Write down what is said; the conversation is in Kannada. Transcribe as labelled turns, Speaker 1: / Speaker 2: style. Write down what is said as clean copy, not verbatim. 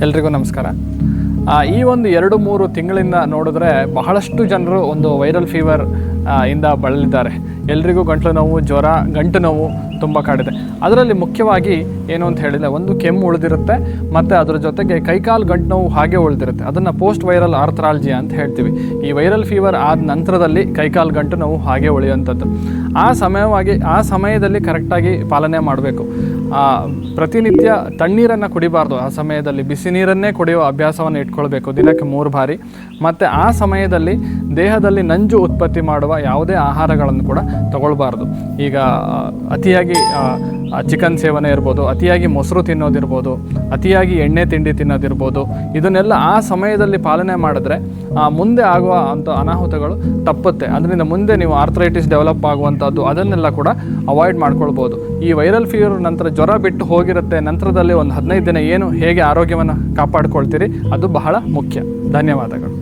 Speaker 1: ಎಲ್ರಿಗೂ ನಮಸ್ಕಾರ. ಈ ಒಂದು 2-3 ತಿಂಗಳಿಂದ ನೋಡಿದ್ರೆ ಬಹಳಷ್ಟು ಜನರು ಒಂದು ವೈರಲ್ ಫೀವರ್ ಇಂದ ಬಳಲಿದ್ದಾರೆ. ಎಲ್ರಿಗೂ ಗಂಟಲು ನೋವು, ಜ್ವರ, ಗಂಟು ನೋವು ತುಂಬ ಕಾಡಿದೆ. ಅದರಲ್ಲಿ ಮುಖ್ಯವಾಗಿ ಏನು ಅಂತ ಹೇಳಿದರೆ, ಒಂದು ಕೆಮ್ಮು ಉಳಿದಿರುತ್ತೆ ಮತ್ತು ಅದರ ಜೊತೆಗೆ ಕೈಕಾಲು ಗಂಟು ನೋವು ಹಾಗೆ ಉಳಿದಿರುತ್ತೆ. ಅದನ್ನು ಪೋಸ್ಟ್ ವೈರಲ್ ಆರ್ಥರಾಲಜಿ ಅಂತ ಹೇಳ್ತೀವಿ. ಈ ವೈರಲ್ ಫೀವರ್ ಆದ ನಂತರದಲ್ಲಿ ಕೈಕಾಲು ಗಂಟು ನೋವು ಹಾಗೆ ಉಳಿಯುವಂಥದ್ದು. ಆ ಸಮಯದಲ್ಲಿ ಕರೆಕ್ಟಾಗಿ ಪಾಲನೆ ಮಾಡಬೇಕು. ಪ್ರತಿನಿತ್ಯ ತಣ್ಣೀರನ್ನು ಕುಡಿಬಾರ್ದು. ಆ ಸಮಯದಲ್ಲಿ ಬಿಸಿ ನೀರನ್ನೇ ಕುಡಿಯುವ ಅಭ್ಯಾಸವನ್ನು ಇಟ್ಕೊಳ್ಬೇಕು, ದಿನಕ್ಕೆ 3 ಬಾರಿ. ಮತ್ತು ಆ ಸಮಯದಲ್ಲಿ ದೇಹದಲ್ಲಿ ನಂಜು ಉತ್ಪತ್ತಿ ಮಾಡುವ ಯಾವುದೇ ಆಹಾರಗಳನ್ನು ಕೂಡ ತಗೊಳ್ಬಾರ್ದು. ಈಗ ಅತಿಯಾಗಿ ಚಿಕನ್ ಸೇವನೆ ಇರ್ಬೋದು, ಅತಿಯಾಗಿ ಮೊಸರು ತಿನ್ನೋದಿರ್ಬೋದು, ಅತಿಯಾಗಿ ಎಣ್ಣೆ ತಿಂಡಿ ತಿನ್ನೋದಿರ್ಬೋದು. ಇದನ್ನೆಲ್ಲ ಆ ಸಮಯದಲ್ಲಿ ಪಾಲನೆ ಮಾಡಿದ್ರೆ ಮುಂದೆ ಆಗುವ ಅಂಥ ಅನಾಹುತಗಳು ತಪ್ಪುತ್ತೆ. ಅದರಿಂದ ಮುಂದೆ ನೀವು ಆರ್ಥರೈಟಿಸ್ ಡೆವಲಪ್ ಆಗುವಂಥದ್ದು ಅದನ್ನೆಲ್ಲ ಕೂಡ ಅವಾಯ್ಡ್ ಮಾಡ್ಕೊಳ್ಬೋದು. ಈ ವೈರಲ್ ಫೀವರ್ ನಂತರ ಜ್ವರ ಬಿಟ್ಟು ಹೋಗಿರುತ್ತೆ, ನಂತರದಲ್ಲಿ ಒಂದು 15 ದಿನ ಹೇಗೆ ಆರೋಗ್ಯವನ್ನು ಕಾಪಾಡ್ಕೊಳ್ತೀರಿ ಅದು ಬಹಳ ಮುಖ್ಯ. ಧನ್ಯವಾದಗಳು.